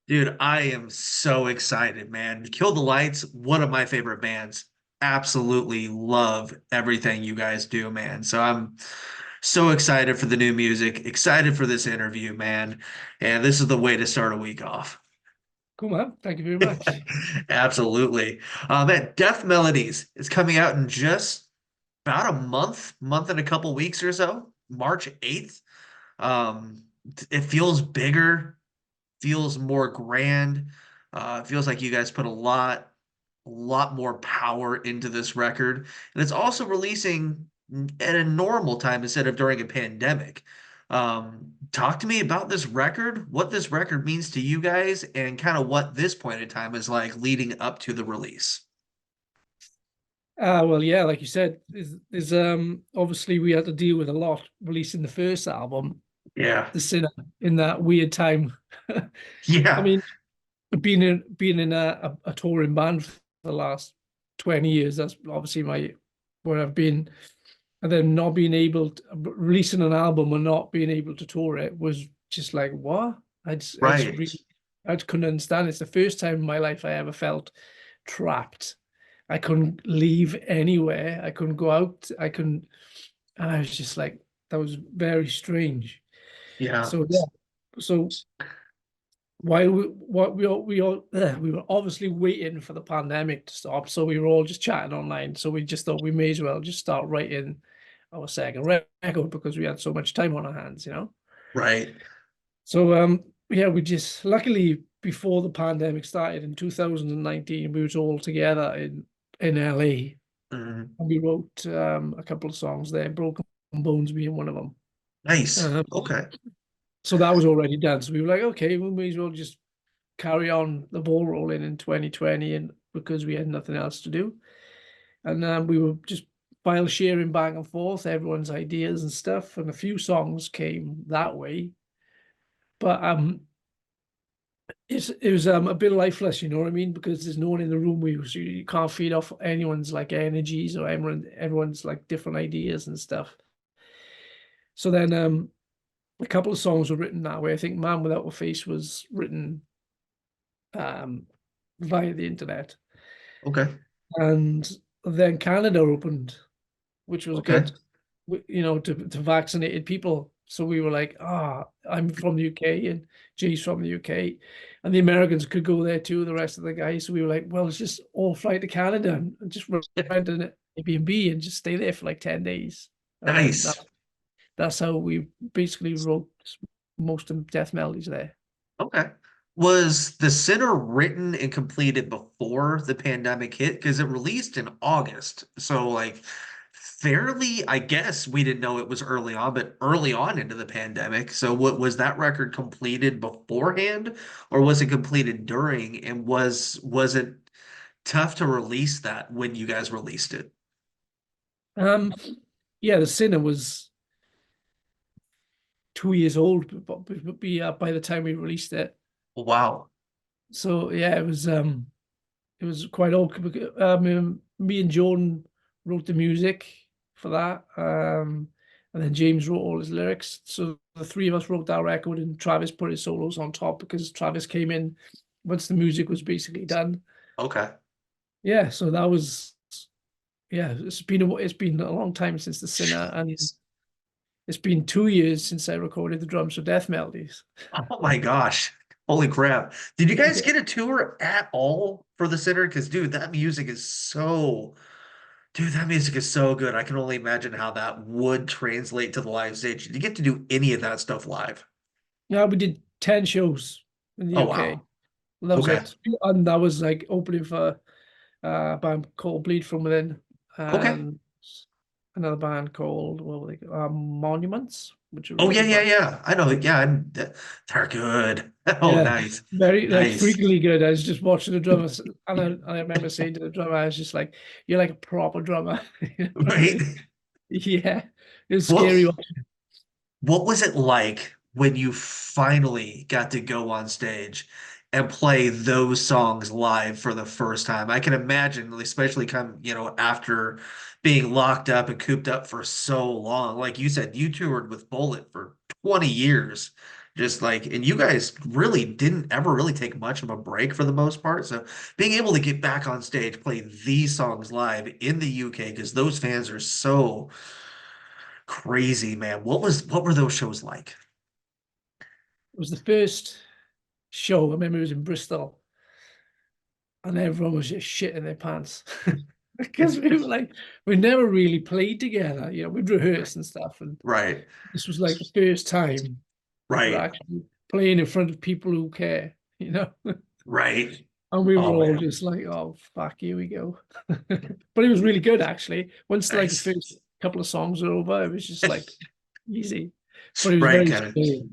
Dude, I am so excited, man. Kill the Lights, one of my favorite bands. Absolutely love everything you guys do, man. So I'm so excited for the new music, excited for this interview, man. And this is the way to start a week off. Cool, man. Thank you very much. Absolutely. Man, Death Melodies is coming out in just about a month and a couple weeks or so, March 8th. Um, it feels bigger, feels more grand. It feels like you guys put a lot more power into this record, and it's also releasing at a normal time instead of during a pandemic. Talk to me about this record, what this record means to you guys, and kind of what this point in time is like leading up to the release. Well, yeah, like you said, is obviously we had to deal with a lot releasing the first album, Yeah, The Sinner, in that weird time. I yeah, mean, being in a touring band for the last 20 years, that's obviously my where I've been, and then not being able to releasing an album and not being able to tour it was just like what? I just right, really I just couldn't understand. It's the first time in my life I ever felt trapped. I couldn't leave anywhere. I couldn't go out. I couldn't. And I was just like, that was very strange. yeah, So yeah. So while we what we were obviously waiting for the pandemic to stop, so we were all just chatting online. So we just thought we may as well just start writing our second record because we had so much time on our hands. right. So yeah, we just luckily before the pandemic started in 2019, we was all together in LA. Mhm. And we wrote a couple of songs there, Broken Bones being one of them. Nice. Um, Okay. so that was already done. So we were like, okay, we may as well just carry on the ball rolling in 2020, and because we had nothing else to do. And we were just file sharing back and forth everyone's ideas and stuff, and a few songs came that way. But it was a bit lifeless, you know what I mean? Because there's no one in the room with you, so you can't feed off anyone's like energies or everyone's like different ideas and stuff. So then a couple of songs were written that way. I think Man Without a Face was written um via the internet. Okay. And then Canada opened, which was Okay. good, to vaccinated people. So we were like, I'm from the UK and Jay's from the UK, and the Americans could go there too, the rest of the guys. So we were like, well, let's just all fly to Canada and just rent an Airbnb and just stay there for like 10 days. And then Nice. that's how we basically wrote most of Death Melodies there. Okay. Was The Sinner written and completed before the pandemic hit? Because it released in August. So, like, fairly, I guess we didn't know it was early on, but early on into the pandemic. So, what was that record completed beforehand, or was it completed during? And was it tough to release that when you guys released it? Um, yeah, The Sinner was 2 years old, by the time we released it. Wow. So yeah, it was quite awkward. Me and Jordan wrote the music for that, and then James wrote all his lyrics. So the three of us wrote that record, and Travis put his solos on top because Travis came in once the music was basically done. Okay. Yeah, so that was yeah. It's been a long time since The Sinner, and Jeez. it's been 2 years since I recorded the drums for Death Melodies. Oh my gosh. Holy crap. Did you guys Yeah. get a tour at all for the Sinner? Because, dude, that music is so good. I can only imagine how that would translate to the live stage. Did you get to do any of that stuff live? Yeah, we did 10 shows in the Oh, UK. wow. That was Okay. it. And that was like opening for a band called Bleed From Within Okay. and another band called, what were they? Monuments, which are Oh, really yeah, good yeah, band. yeah. I know. Yeah, they're good. Oh, Yeah, nice. very like Nice. freakingly good. I was just watching the drummers, and I remember saying to the drummer, I was just like, "You're like a proper drummer." You know what I Right? mean? Yeah, it was What scary. What was it like when you finally got to go on stage and play those songs live for the first time? I can imagine, especially after being locked up and cooped up for so long. Like you said, you toured with Bullet for 20 years. Just like, and you guys really didn't ever really take much of a break for the most part. So being able to get back on stage, play these songs live in the UK, because those fans are so crazy, man. What were those shows like? It was the first show. I remember it was in Bristol, and everyone was just shitting their pants because we were like, we never really played together. You know, we'd rehearse and stuff, and Right, this was like the first time we were right, actually playing in front of people who care. You know, right. and we were Oh all man, just like, "Oh fuck, here we go." But it was really good actually. Once like the nice. first couple of songs were over, it was just like easy, but it was Right, very kind of scary.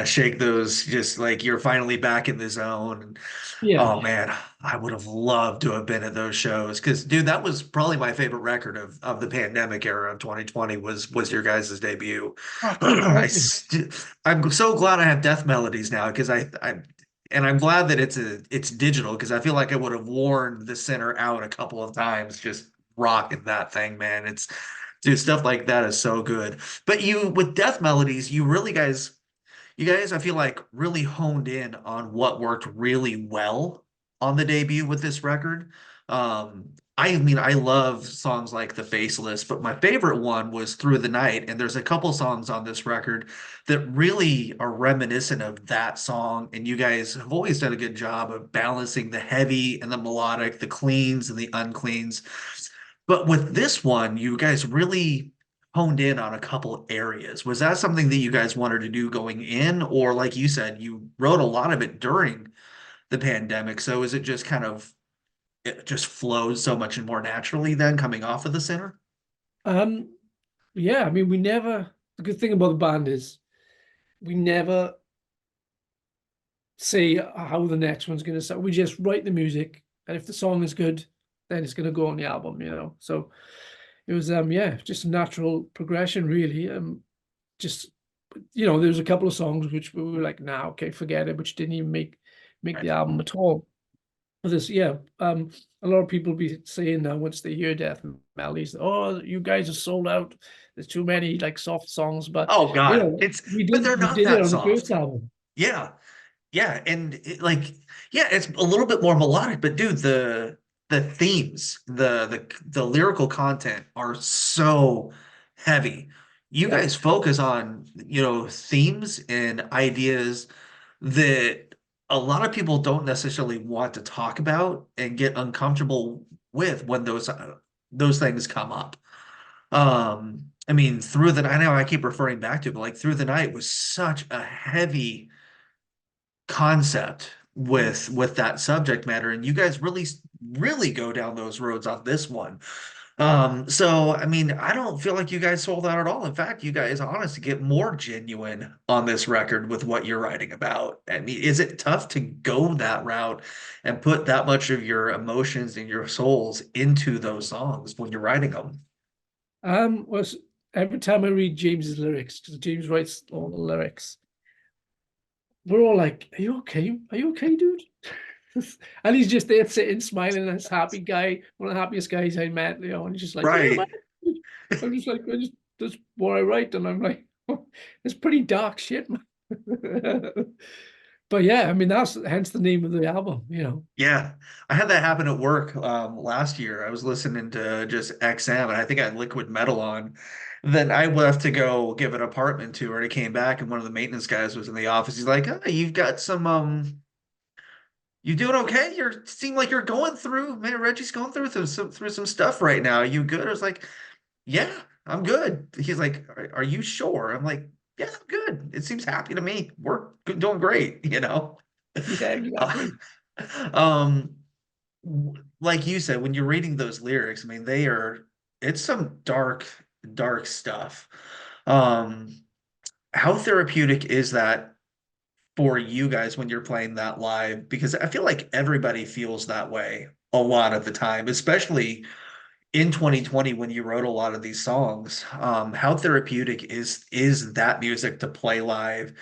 shake those, just like you're finally back in the zone. And Yeah. oh man, I would have loved to have been at those shows because, dude, that was probably my favorite record of the pandemic era of 2020 was your guys' debut. Oh, cool. Thank you. I'm so glad I have Death Melodies now because and I'm glad that it's digital because I feel like I would have worn the center out a couple of times just rocking that thing, man. It's dude, stuff like that is so good. But you with Death Melodies, you guys, I feel like really honed in on what worked really well on the debut with this record. I mean, I love songs like The Faceless, but my favorite one was Through the Night. And there's a couple songs on this record that really are reminiscent of that song. And you guys have always done a good job of balancing the heavy and the melodic, the cleans and the uncleans. But with this one, you guys really honed in on a couple areas. Was that something that you guys wanted to do going in, or like you said, you wrote a lot of it during the pandemic? So is it just kind of it just flows so much more naturally then coming off of the center? Um, yeah, I mean, the good thing about the band is we never say how the next one's going to sound. We just write the music, and if the song is good, then it's going to go on the album, you know. So it was, yeah, just a natural progression, really. Just, you know, there was a couple of songs which we were like, nah, okay, forget it, which didn't even make the Right. album at all. But this, yeah, a lot of people be saying now once they hear Death Melodies, oh, you guys are sold out. There's too many like soft songs, but Oh you God, know, it's but they're we not did it that on the first soft. album. Yeah. Yeah, and yeah, it's a little bit more melodic, but dude, the themes, the lyrical content are so heavy. You Yeah. guys focus on, themes and ideas that a lot of people don't necessarily want to talk about and get uncomfortable with when those things come up. I mean, through the I know I keep referring back to it, but like through the night was such a heavy concept Mm. with that subject matter, and you guys really go down those roads on this one. So I mean, I don't feel like you guys sold out at all. In fact, you guys honestly get more genuine on this record with what you're writing about. I mean, is it tough to go that route and put that much of your emotions and your souls into those songs when you're writing them? Was every time I read James's lyrics, because James writes all the lyrics, we're all like, "Are you okay? Are you okay, dude?" And he's just there sitting, smiling, and this happy guy, one of the happiest guys I met, you know, and he's just like, "Yeah, man." Right. I'm just like, that's what I write, and I'm like, it's pretty dark shit, man. But yeah, I mean, that's hence the name of the album, you know. Yeah, I had that happen at work last year. I was listening to just XM, and I think I had Liquid Metal on. Then I left to go give an apartment tour, and I came back, and one of the maintenance guys was in the office. He's like, "Oh, you've got some you doing okay? You seem like you're going through, man. Reggie's going through some stuff right now. You good?" I was like, "Yeah, I'm good." He's like, "Are you sure?" I'm like, "Yeah, I'm good. It seems happy to me. We're doing great, you know." Yeah, exactly. Um, like you said, when you're reading those lyrics, I mean, it's some dark stuff. Um, how therapeutic is that for you guys when you're playing that live? Because I feel like everybody feels that way a lot of the time, especially in 2020 when you wrote a lot of these songs. How therapeutic is that music to play live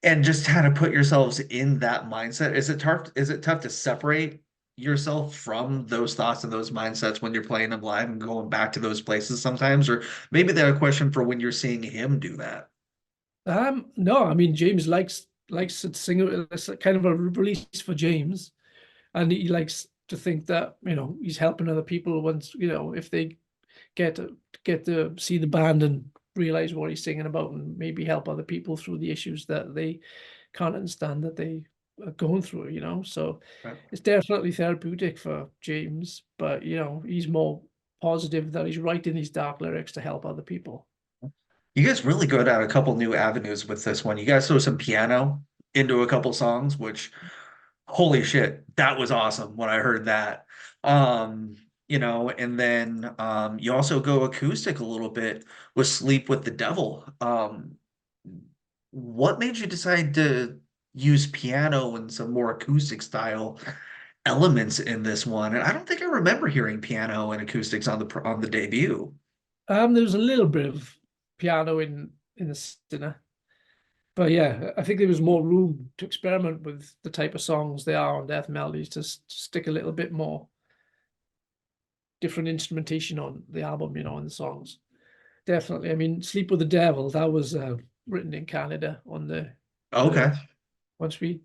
and just kind of put yourselves in that mindset? Is it tough to separate yourself from those thoughts and those mindsets when you're playing them live and going back to those places sometimes? Or maybe that a question for when you're seeing him do that. No, I mean James likes to sing it. It's a kind of a release for James, and he likes to think that he's helping other people once if they get to get to see the band and realize what he's singing about, and maybe help other people through the issues that they can't understand that they are going through. So Right. it's definitely therapeutic for James, but he's more positive that he's writing these dark lyrics to help other people. You guys really go down a couple new avenues with this one. You guys throw some piano into a couple songs, which holy shit, that was awesome when I heard that. Um, and then you also go acoustic a little bit with Sleep with the Devil. What made you decide to use piano and some more acoustic style elements in this one? And I don't think I remember hearing piano and acoustics on the debut. There was a little bit of piano in the Sinner, but yeah, I think there was more room to experiment with the type of songs they are on Death Melodies to stick a little bit more different instrumentation on the album, in the songs. Definitely. I mean, Sleep with the Devil, that was written in Canada on the Okay. once we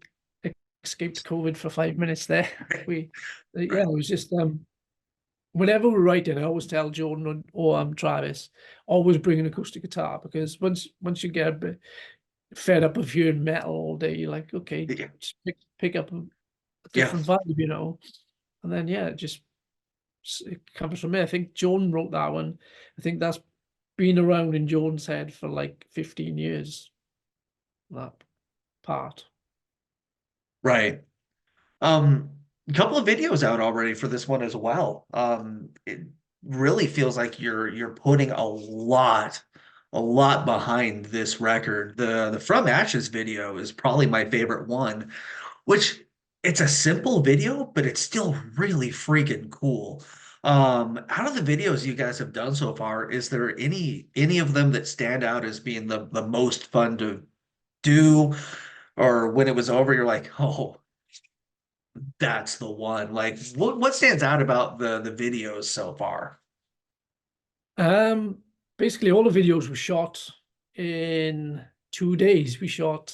escaped COVID for 5 minutes there. We yeah, Right. it was just whenever we're writing, I always tell Jordan or Travis, always bring an acoustic guitar, because once you get a bit fed up of hearing metal all day, you're like, okay, Yeah. just pick up a Yeah. different vibe. And then yeah, it comes from me. I think Jordan wrote that one. I think that's been around in Jordan's head for like 15 years, that part. Right. A couple of videos out already for this one as well. It really feels like you're putting a lot behind this record. The From Ashes video is probably my favorite one, which it's a simple video, but it's still really freaking cool. Out of the videos you guys have done so far, is there any of them that stand out as being the most fun to do? Or when it was over, you're like, oh, that's the one. Like, what stands out about the videos so far? Um, Basically all the videos were shot in 2 days. We shot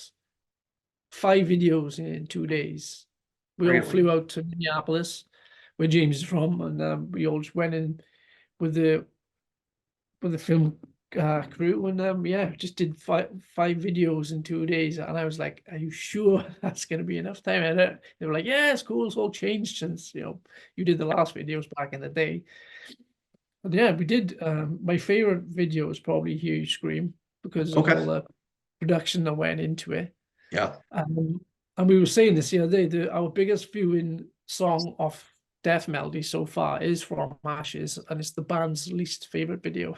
5 videos in 2 days. We all Really? flew out to Minneapolis, where James is from, and we all just went in with the film crew, and yeah, just did five videos in 2 days. And I was like, "Are you sure that's going to be enough time?" And they were like, "Yeah, it's cool. It's all changed since you did the last videos back in the day." But yeah, we did. My favorite video is probably "Hear You Scream" because of all Okay. the production that went into it. Yeah. Um, and we were saying this the other day, our biggest viewing song of Death Melody so far is From Ashes, and it's the band's least favorite video.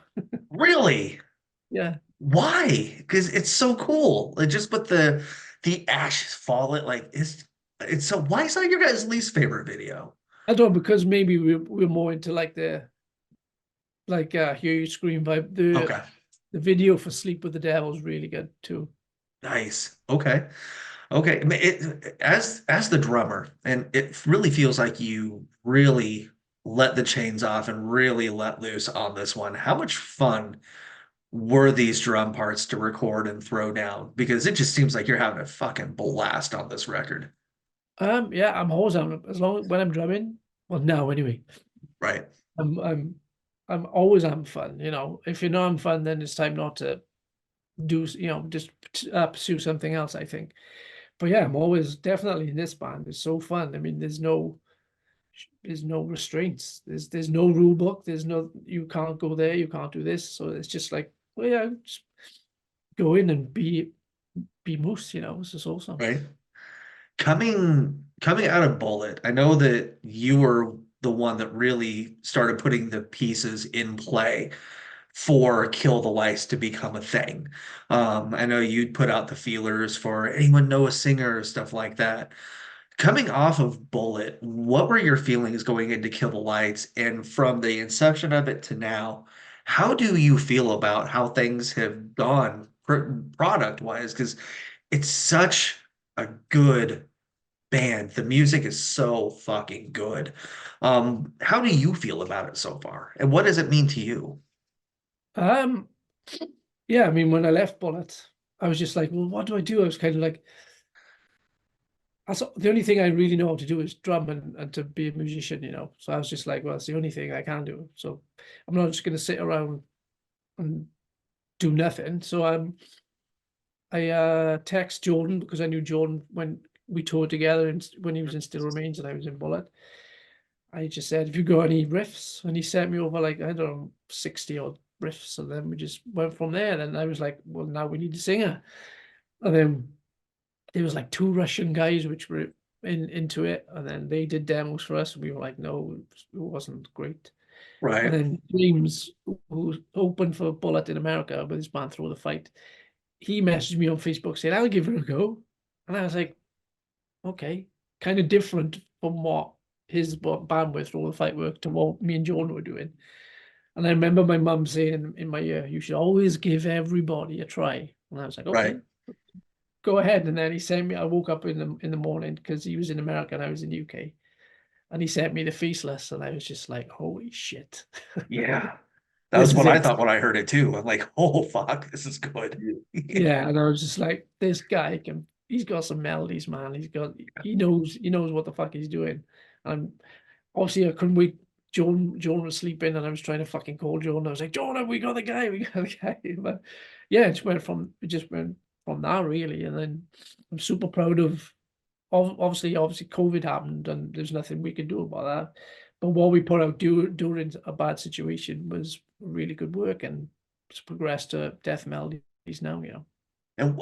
Really? Yeah. Why? Because it's so cool. It just but the ashes fall it like it's so why is that your guys' least favorite video? I don't know, because maybe we're more into like Hear You Scream vibe. The Okay. the video for Sleep with the Devil is really good too. Nice. Okay. Okay. I mean, as the drummer, and it really feels like you really let the chains off and really let loose on this one. How much fun were these drum parts to record and throw down? Because it just seems like you're having a fucking blast on this record. Yeah, I'm always on as long when I'm drumming. Well, now anyway, Right. I'm I'm I'm always having fun. If you're not having fun, then it's time not to just pursue something else, I think. But yeah, I'm always definitely in this band. It's so fun. I mean, there's no restraints. There's no rule book. There's no you can't go there, you can't do this. So it's just like, well, yeah, just go in and be Moose. It's just awesome. Right. Coming out of Bullet, I know that you were the one that really started putting the pieces in play for Kill the Lice to become a thing. I know you'd put out the feelers for anyone know a singer or stuff like that. Coming off of Bullet, what were your feelings going into Kill the Lights? And from the inception of it to now, how do you feel about how things have gone product wise? Because it's such a good band. The music is so fucking good. How do you feel about it so far? And what does it mean to you? Um, yeah, I mean, when I left Bullet, I was just like, well, what do I do? I was kind of like, that's the only thing I really know how to do is drum and to be a musician, you know. So I was just like, well, it's the only thing I can do. So I'm not just going to sit around and do nothing. So I text Jordan because I knew Jordan when we toured together and when he was in Still Remains and I was in Bullet. I just said, "Have you got any riffs?" And he sent me over like I don't know 60 odd riffs, and then we just went from there. And I was like, "Well, now we need a singer." And then there was like two Russian guys which were into it, and then they did demos for us. And we were like, "No, it wasn't great." And Right. then James, who opened for Bullet in America with his band Throw the Fight, he messaged me on Facebook saying, "I'll give it a go." And I was like, "Okay," kind of different from what his band with Throw the Fight work to what me and Jordan were doing. And I remember my mum saying in my ear, "You should always give everybody a try." And I was like, Right. "Okay, go ahead." And then he sent me. I woke up in the morning because he was in America and I was in the UK, and he sent me the Faceless, and I was just like, "Holy shit, Yeah. That this was is what I it." thought when I heard it too. I'm like, oh fuck, this is good. Yeah, and I was just like, this guy can. He's got some melodies, man. He knows what the fuck he's doing. And obviously, I couldn't wait. Joan was sleeping, and I was trying to fucking call Joan. I was like, "Joan, we got the guy, we got the guy." But yeah, it just went from that really, and then I'm super proud of. Obviously, COVID happened, and there's nothing we could do about that. But what we put out during a bad situation was really good work, and it's progressed to Death Melodies now. And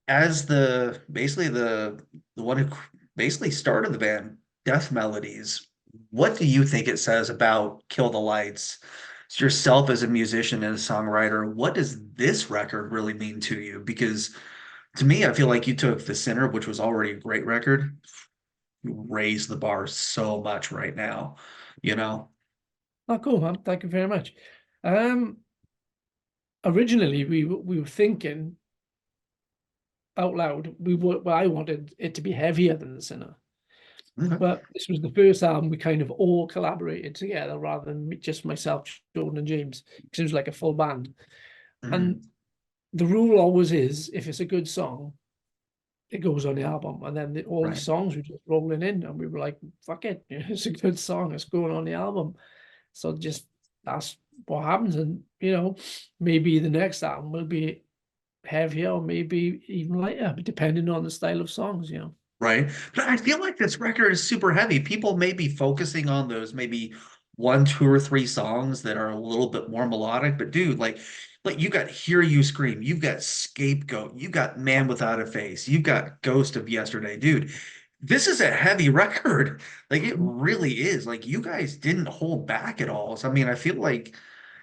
as the basically the one who basically started the band, Death Melodies, what do you think it says about Kill the Lights? It's yourself as a musician and a songwriter. What does this record really mean to you? Because to me, I feel like you took The Sinner, which was already a great record, you raised the bar so much right now, you know? Oh, cool, man. Thank you very much. Um, Originally we were thinking out loud. Well, I wanted it to be heavier than The Sinner, Okay. but this was the first album we kind of all collaborated together rather than just myself, Jordan, and James, because it was like a full band. And Mhm. the rule always is, if it's a good song, it goes on the album, and then all these Right. songs were just rolling in, and we were like, "Fuck it, it's a good song, it's going on the album." So just that's what happens, and maybe the next album will be heavier or maybe even lighter, depending on the style of songs. Right. But I feel like this record is super heavy. People may be focusing on those maybe one, two, or three songs that are a little bit more melodic. But dude, like you got Hear You Scream, you've got Scapegoat, you got Man Without a Face, you've got Ghost of Yesterday. Dude, this is a heavy record. Like it Mhm. really is. Like you guys didn't hold back at all. So I mean, I feel like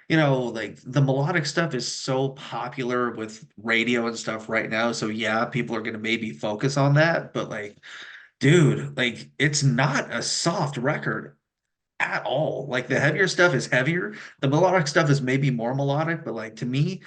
like the melodic stuff is so popular with radio and stuff right now. So yeah, people are gonna maybe focus on that, but like, dude, like it's not a soft record at all. Like the heavier stuff is heavier. The melodic stuff is maybe more melodic, but like to me,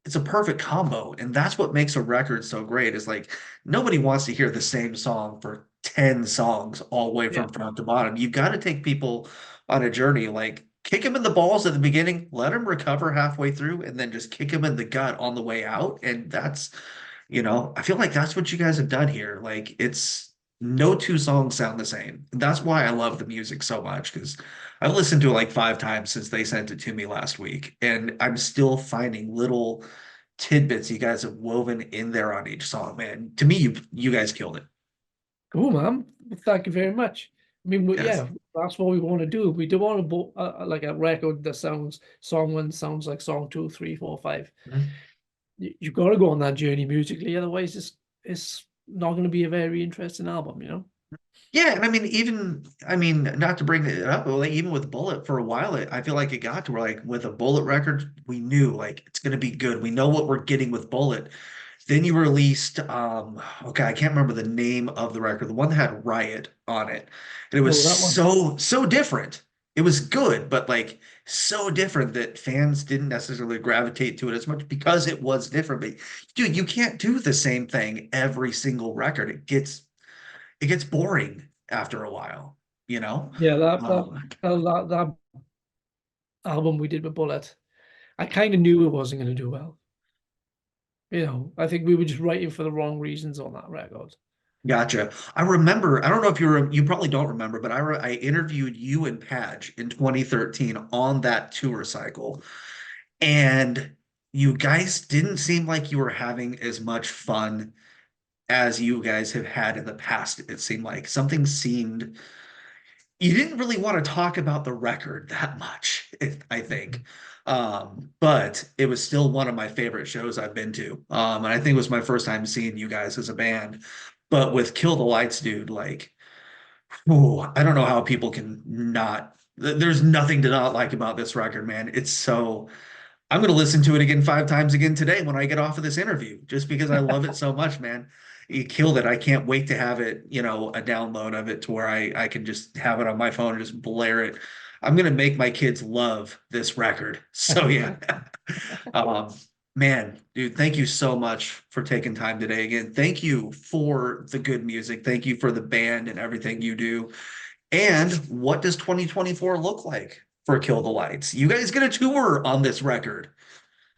it's a perfect combo. And that's what makes a record so great is like nobody wants to hear the same song for 10 songs all the way Yeah. from front to bottom. You've got to take people on a journey, like kick them in the balls at the beginning, let them recover halfway through, and then just kick them in the gut on the way out. And I feel like that's what you guys have done here. Like it's no two songs sound the same. That's why I love the music so much because I've listened to it like 5 times since they sent it to me last week, and I'm still finding little tidbits you guys have woven in there on each song, man. To me, you guys killed it. Cool, man. Well, thank you very much. I mean, Yes. yeah, that's what we want to do. We don't want to like a record that sounds song one sounds like song two, three, four, five. Mhm. You've got to go on that journey musically, otherwise it's not going to be a very interesting album. Yeah, and I mean, not to bring it up, but like even with Bullet for a while, I feel like it got to where like with a Bullet record, we knew like it's gonna be good. We know what we're getting with Bullet. Then you released, okay, I can't remember the name of the record, the one that had Riot on it. And it was Oh, that one. so different. It was good, but like so different that fans didn't necessarily gravitate to it as much because it was different. But dude, you can't do the same thing every single record. It gets boring after a while, you know? Yeah, that that Um, that, that album we did with Bullet, I kind of knew it wasn't going to do well. You know, I think we were just writing for the wrong reasons on that record. Gotcha. I remember, I don't know if you probably don't remember, but I interviewed you and Padge in 2013 on that tour cycle. And you guys didn't seem like you were having as much fun as you guys have had in the past. It seemed like something seemed you didn't really want to talk about the record that much, I think. But it was still one of my favorite shows I've been to. And I think it was my first time seeing you guys as a band. But with Kill the Lights, dude, like, ooh, I don't know how people can not. There's nothing to not like about this record, man. It's so I'm going to listen to it again 5 times again today when I get off of this interview, just because I love it so much, man. You killed it. I can't wait to have it, a download of it to where I can just have it on my phone and just blare it. I'm going to make my kids love this record. So yeah. Um, man, dude, thank you so much for taking time today again. Thank you for the good music. Thank you for the band and everything you do. And what does 2024 look like for Kill the Lights? You guys get a tour on this record.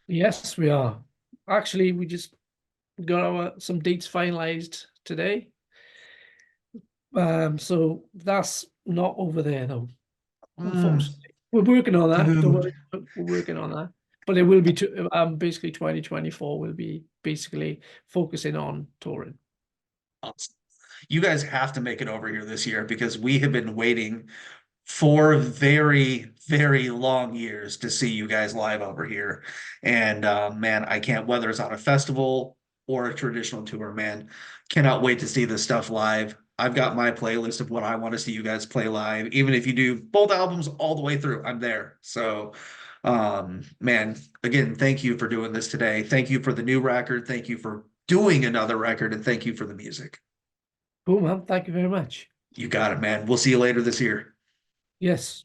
Yes, we are. Actually, we just got our some dates finalized today. So that's not over there though, Mm, unfortunately. We're working on that. Don't dude. worry, we're working on that. But it will be basically 2024 will be basically focusing on touring. Awesome. You guys have to make it over here this year because we have been waiting for very, very long years to see you guys live over here. And man, I can't, whether it's on a festival or a traditional tour, man, cannot wait to see this stuff live. I've got my playlist of what I want to see you guys play live. Even if you do both albums all the way through, I'm there. So, man, again, thank you for doing this today. Thank you for the new record. Thank you for doing another record. And thank you for the music. Cool, man. Thank you very much. You got it, man. We'll see you later this year. Yes.